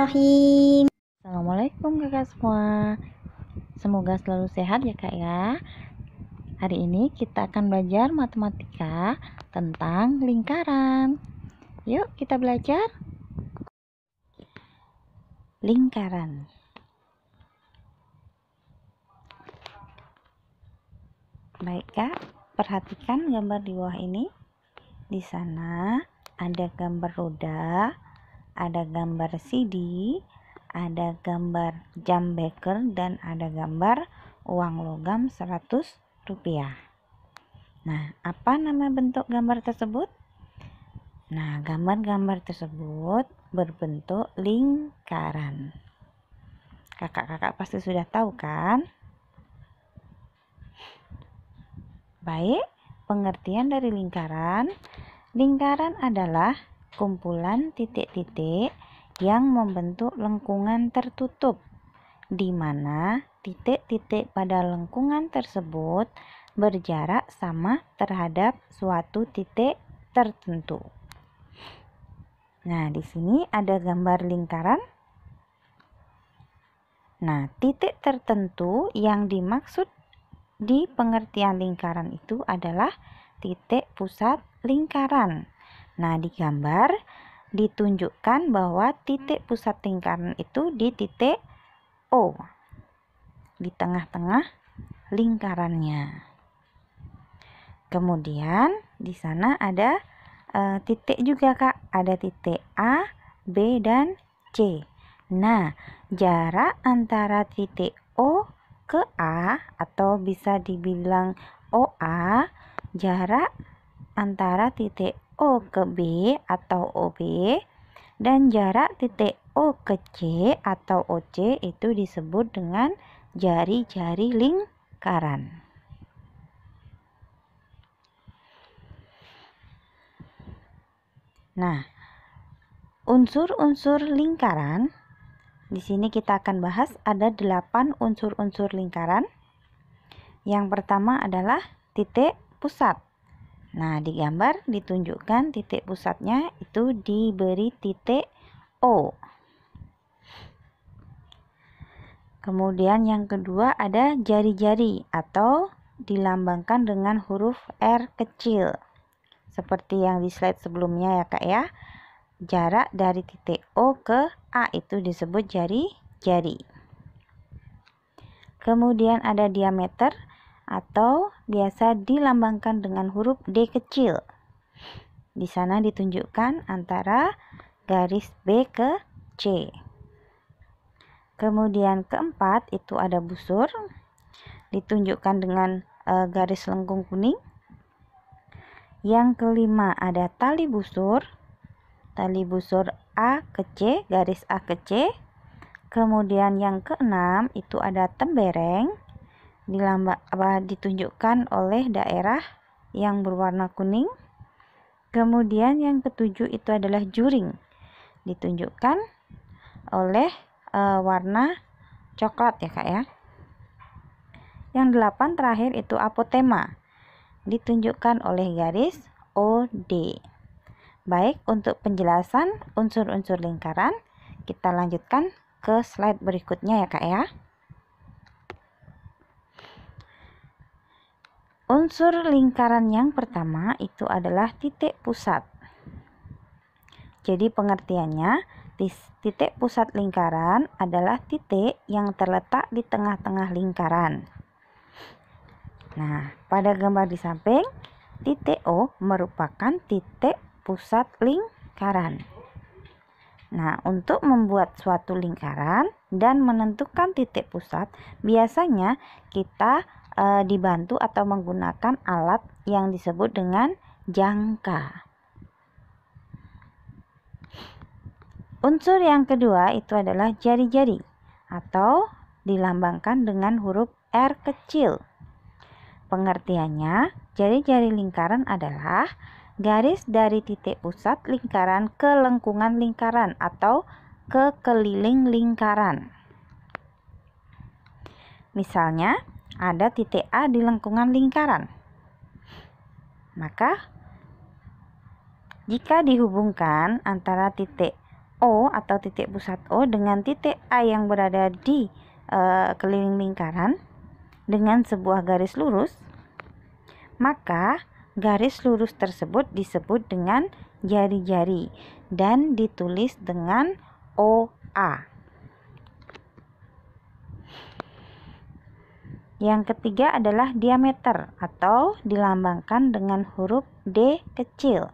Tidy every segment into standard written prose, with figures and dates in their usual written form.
Bismillahirrahmanirrahim. Assalamualaikum kakak semua. Semoga selalu sehat ya kak ya. Hari ini kita akan belajar matematika tentang lingkaran. Yuk kita belajar. Lingkaran. Baik kak, perhatikan gambar di bawah ini. Di sana ada gambar roda, ada gambar CD, ada gambar jam beker, dan ada gambar uang logam 100 rupiah. Nah, apa nama bentuk gambar tersebut? Nah, gambar-gambar tersebut berbentuk lingkaran. Kakak-kakak pasti sudah tahu kan? Baik, pengertian dari lingkaran. Lingkaran adalah kumpulan titik-titik yang membentuk lengkungan tertutup, di mana titik-titik pada lengkungan tersebut berjarak sama terhadap suatu titik tertentu. Nah, di sini ada gambar lingkaran. Nah, titik tertentu yang dimaksud di pengertian lingkaran itu adalah titik pusat lingkaran. Nah, di gambar ditunjukkan bahwa titik pusat lingkaran itu di titik O, di tengah-tengah lingkarannya. Kemudian di sana ada titik juga kak, ada titik A, B, dan C. Nah, jarak antara titik O ke A atau bisa dibilang OA, jarak antara titik O ke B atau OB, dan jarak titik O ke C atau OC itu disebut dengan jari-jari lingkaran. Nah, unsur-unsur lingkaran di sini kita akan bahas ada 8 unsur-unsur lingkaran. Yang pertama adalah titik pusat. Nah, di gambar ditunjukkan titik pusatnya itu diberi titik O. Kemudian yang kedua ada jari-jari atau dilambangkan dengan huruf R kecil. Seperti yang di slide sebelumnya ya kak ya. Jarak dari titik O ke A itu disebut jari-jari. Kemudian ada diameter atau biasa dilambangkan dengan huruf D kecil. Di sana ditunjukkan antara garis B ke C. Kemudian keempat itu ada busur, ditunjukkan dengan garis lengkung kuning. Yang kelima ada tali busur A ke C, garis A ke C. Kemudian yang keenam itu ada tembereng, ditunjukkan oleh daerah yang berwarna kuning. Kemudian yang ketujuh itu adalah juring, ditunjukkan oleh warna coklat ya kak ya. Yang delapan terakhir itu apotema, ditunjukkan oleh garis OD. Baik, untuk penjelasan unsur-unsur lingkaran, kita lanjutkan ke slide berikutnya ya kak ya. Unsur lingkaran yang pertama itu adalah titik pusat. Jadi pengertiannya, titik pusat lingkaran adalah titik yang terletak di tengah-tengah lingkaran. Nah, pada gambar di samping, titik O merupakan titik pusat lingkaran. Nah, untuk membuat suatu lingkaran dan menentukan titik pusat, biasanya kita dibantu atau menggunakan alat yang disebut dengan jangka. Unsur yang kedua itu adalah jari-jari atau dilambangkan dengan huruf R kecil. Pengertiannya, jari-jari lingkaran adalah garis dari titik pusat lingkaran ke lengkungan lingkaran atau ke keliling lingkaran. Misalnya, ada titik A di lengkungan lingkaran. Maka, jika dihubungkan antara titik O atau titik pusat O dengan titik A yang berada di keliling lingkaran dengan sebuah garis lurus, maka garis lurus tersebut disebut dengan jari-jari dan ditulis dengan OA. Yang ketiga adalah diameter atau dilambangkan dengan huruf D kecil.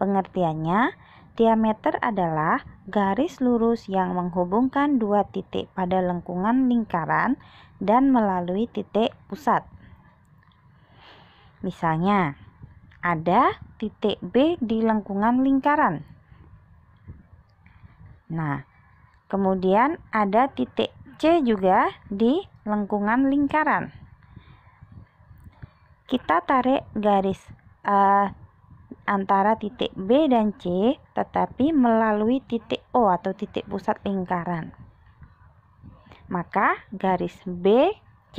Pengertiannya, diameter adalah garis lurus yang menghubungkan dua titik pada lengkungan lingkaran dan melalui titik pusat. Misalnya, ada titik B di lengkungan lingkaran. Nah, kemudian ada titik C juga di lengkungan lingkaran. Kita tarik garis antara titik B dan C, tetapi melalui titik O atau titik pusat lingkaran. Maka garis BC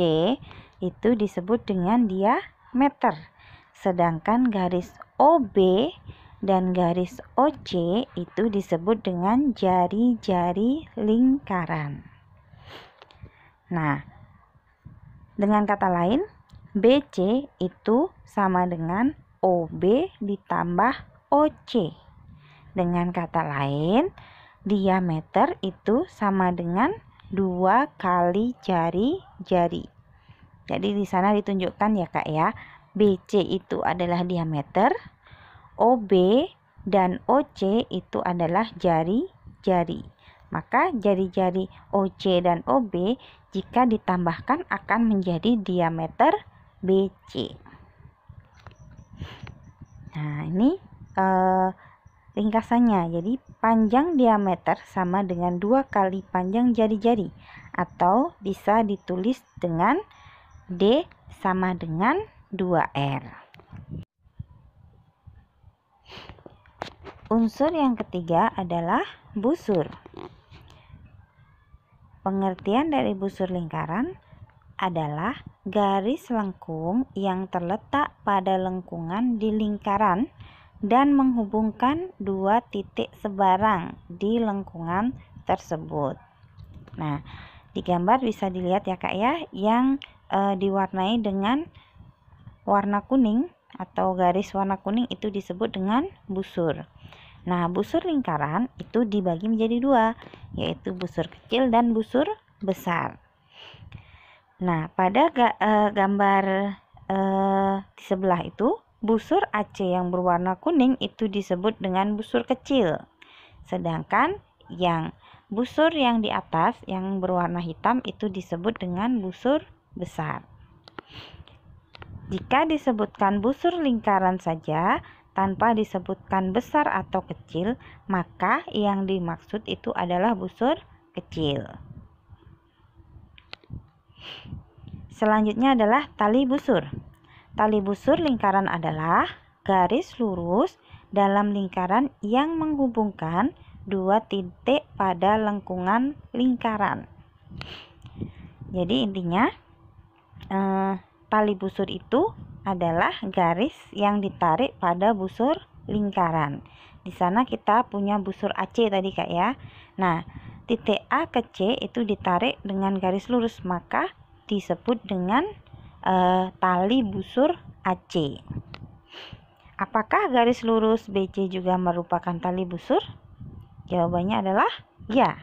itu disebut dengan diameter, sedangkan garis OB dan garis OC itu disebut dengan jari-jari lingkaran. Nah, dengan kata lain, BC itu sama dengan OB ditambah OC. Dengan kata lain, diameter itu sama dengan 2 kali jari-jari. Jadi di sana ditunjukkan ya Kak ya, BC itu adalah diameter, OB dan OC itu adalah jari-jari. Maka jari-jari OC dan OB jika ditambahkan akan menjadi diameter BC. Nah, ini ringkasannya. Jadi panjang diameter sama dengan 2 kali panjang jari-jari, atau bisa ditulis dengan D sama dengan 2R. Unsur yang ketiga adalah busur. Pengertian dari busur lingkaran adalah garis lengkung yang terletak pada lengkungan di lingkaran dan menghubungkan dua titik sebarang di lengkungan tersebut. Nah, di gambar bisa dilihat ya Kak ya, yang diwarnai dengan warna kuning atau garis warna kuning itu disebut dengan busur. Nah, busur lingkaran itu dibagi menjadi dua, yaitu busur kecil dan busur besar. Nah, pada gambar di sebelah itu, busur AC yang berwarna kuning itu disebut dengan busur kecil. Sedangkan yang busur yang di atas yang berwarna hitam itu disebut dengan busur besar. Jika disebutkan busur lingkaran saja tanpa disebutkan besar atau kecil, maka yang dimaksud itu adalah busur kecil. Selanjutnya adalah tali busur. Tali busur lingkaran adalah garis lurus dalam lingkaran yang menghubungkan dua titik pada lengkungan lingkaran. Jadi intinya tali busur itu adalah garis yang ditarik pada busur lingkaran. Di sana kita punya busur AC tadi Kak ya. Nah, titik A ke C itu ditarik dengan garis lurus, maka disebut dengan tali busur AC. Apakah garis lurus BC juga merupakan tali busur? Jawabannya adalah ya,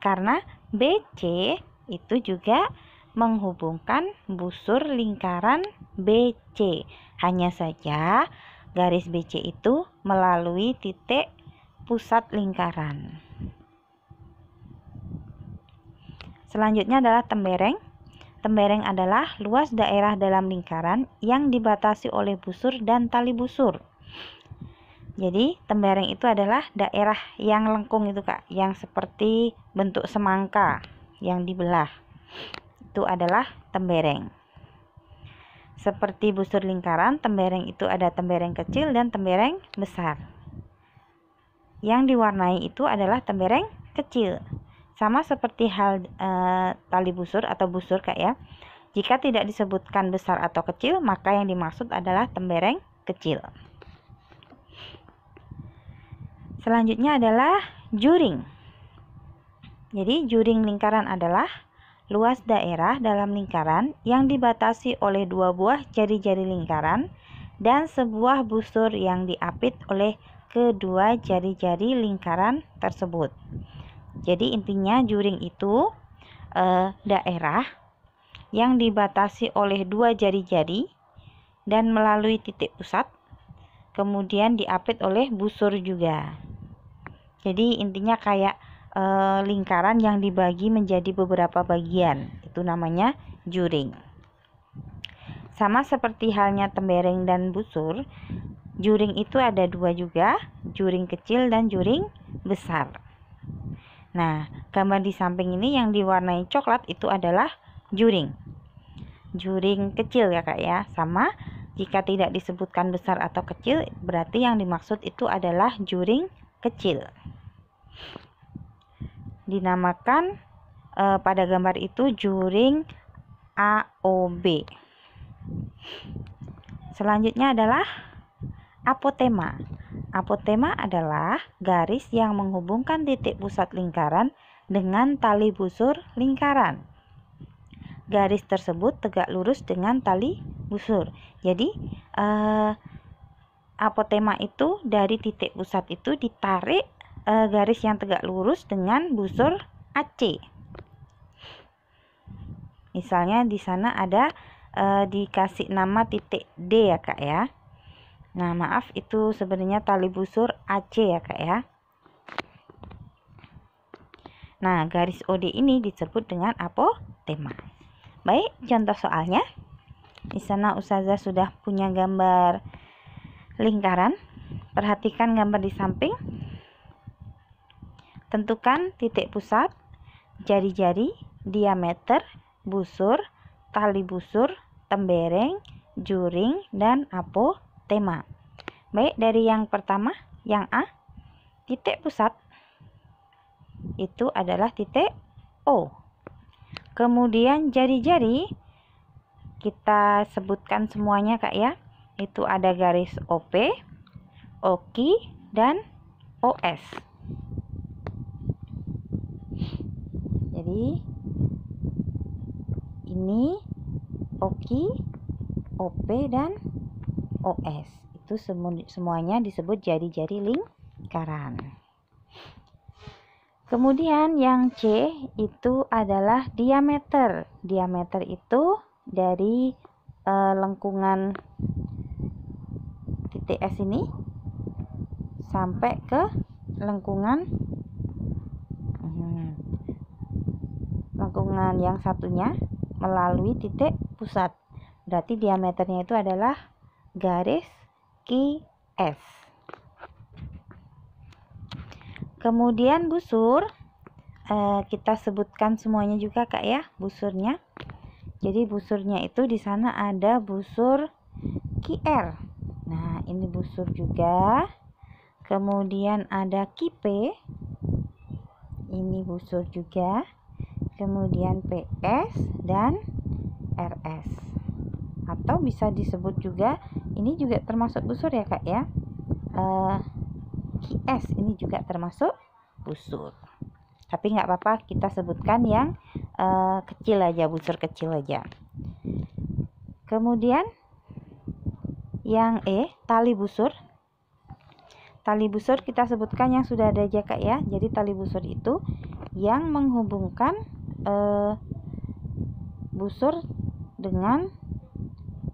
karena BC itu juga menghubungkan busur lingkaran BC. Hanya saja garis BC itu melalui titik pusat lingkaran. Selanjutnya adalah tembereng. Tembereng adalah luas daerah dalam lingkaran yang dibatasi oleh busur dan tali busur. Jadi tembereng itu adalah daerah yang lengkung itu Kak, yang seperti bentuk semangka yang dibelah. Itu adalah tembereng. Seperti busur lingkaran, tembereng itu ada tembereng kecil dan tembereng besar. Yang diwarnai itu adalah tembereng kecil. Sama seperti hal tali busur atau busur Kak ya. Jika tidak disebutkan besar atau kecil, maka yang dimaksud adalah tembereng kecil. Selanjutnya adalah juring. Jadi juring lingkaran adalah luas daerah dalam lingkaran yang dibatasi oleh dua buah jari-jari lingkaran dan sebuah busur yang diapit oleh kedua jari-jari lingkaran tersebut. Jadi intinya juring itu daerah yang dibatasi oleh dua jari-jari dan melalui titik pusat, kemudian diapit oleh busur juga. Jadi intinya kayak lingkaran yang dibagi menjadi beberapa bagian, itu namanya juring. Sama seperti halnya tembereng dan busur, juring itu ada dua juga, juring kecil dan juring besar. Nah, gambar di samping ini yang diwarnai coklat itu adalah juring. Juring kecil ya Kak ya. Sama, jika tidak disebutkan besar atau kecil, berarti yang dimaksud itu adalah juring kecil. Dinamakan pada gambar itu juring AOB. Selanjutnya adalah apotema. Apotema adalah garis yang menghubungkan titik pusat lingkaran dengan tali busur lingkaran. Garis tersebut tegak lurus dengan tali busur. Jadi apotema itu dari titik pusat itu ditarik garis yang tegak lurus dengan busur AC. Misalnya di sana ada dikasih nama titik D ya Kak ya. Nah maaf, itu sebenarnya tali busur AC ya Kak ya. Nah garis OD ini disebut dengan apotema. Baik, contoh soalnya. Di sana Ustazah sudah punya gambar lingkaran. Perhatikan gambar di samping. Tentukan titik pusat, jari-jari, diameter, busur, tali busur, tembereng, juring, dan apotema. Baik, dari yang pertama, yang A, titik pusat itu adalah titik O. Kemudian jari-jari kita sebutkan semuanya Kak ya. Itu ada garis OP, OQ, dan OS. Jadi ini OQ, OP, dan OS. Itu semuanya disebut jari-jari lingkaran. Kemudian yang C itu adalah diameter. Diameter itu dari lengkungan titik S ini sampai ke lengkungan yang satunya melalui titik pusat. Berarti diameternya itu adalah garis QS. Kemudian busur, kita sebutkan semuanya juga Kak ya, busurnya. Jadi busurnya itu di sana ada busur QR. Nah, ini busur juga. Kemudian ada QP. Ini busur juga. Kemudian PS dan RS. Atau bisa disebut juga, ini juga termasuk busur ya Kak ya. QS ini juga termasuk busur. Tapi nggak apa-apa, kita sebutkan yang kecil aja, busur kecil aja. Kemudian yang E, tali busur. Tali busur kita sebutkan yang sudah ada aja Kak ya. Jadi tali busur itu yang menghubungkan busur dengan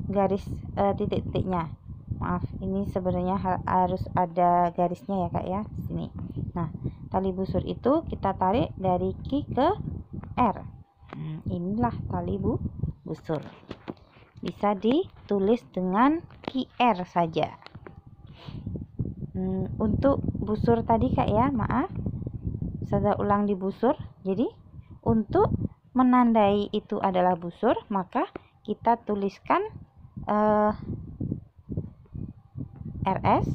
garis titik-titiknya. Maaf, ini sebenarnya harus ada garisnya ya Kak ya, sini. Nah, tali busur itu kita tarik dari Q ke R. Inilah tali busur. Bisa ditulis dengan QR saja. Untuk busur tadi Kak ya, maaf, saya ulang di busur. Jadi untuk menandai itu adalah busur, maka kita tuliskan RS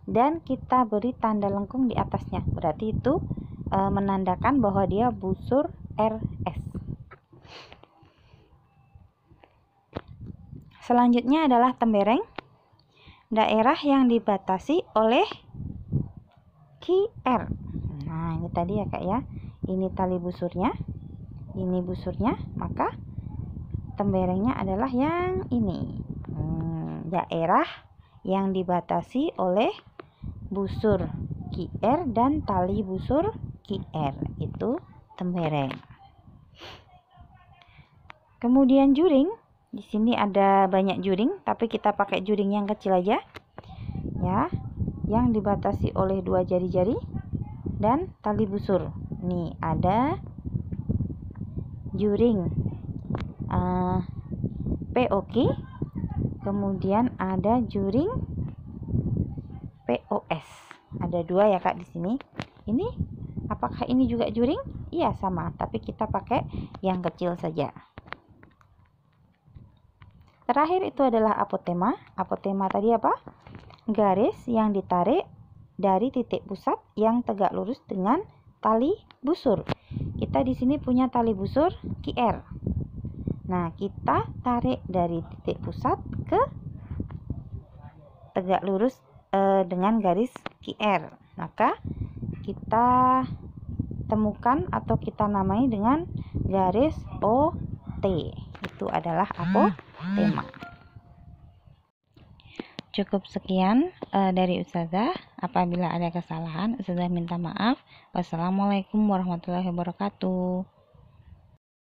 dan kita beri tanda lengkung di atasnya. Berarti itu menandakan bahwa dia busur RS. Selanjutnya adalah tembereng. Daerah yang dibatasi oleh QR. Nah, ini tadi ya Kak ya. Ini tali busurnya, ini busurnya, maka temberengnya adalah yang ini. Daerah yang dibatasi oleh busur QR dan tali busur QR itu tembereng. Kemudian juring. Di sini ada banyak juring, tapi kita pakai juring yang kecil aja. Ya, yang dibatasi oleh 2 jari-jari dan tali busur. Nih ada juring POK, kemudian ada juring POS. Ada 2 ya Kak di sini. Ini apakah ini juga juring? Iya sama, tapi kita pakai yang kecil saja. Terakhir itu adalah apotema. Apotema tadi apa? Garis yang ditarik dari titik pusat yang tegak lurus dengan tali busur. Kita di sini punya tali busur QR. Nah, kita tarik dari titik pusat ke tegak lurus dengan garis QR. Maka kita temukan atau kita namai dengan garis OT. Itu adalah apotema. Cukup sekian dari Ustazah. Apabila ada kesalahan, Ustazah minta maaf. Wassalamualaikum warahmatullahi wabarakatuh.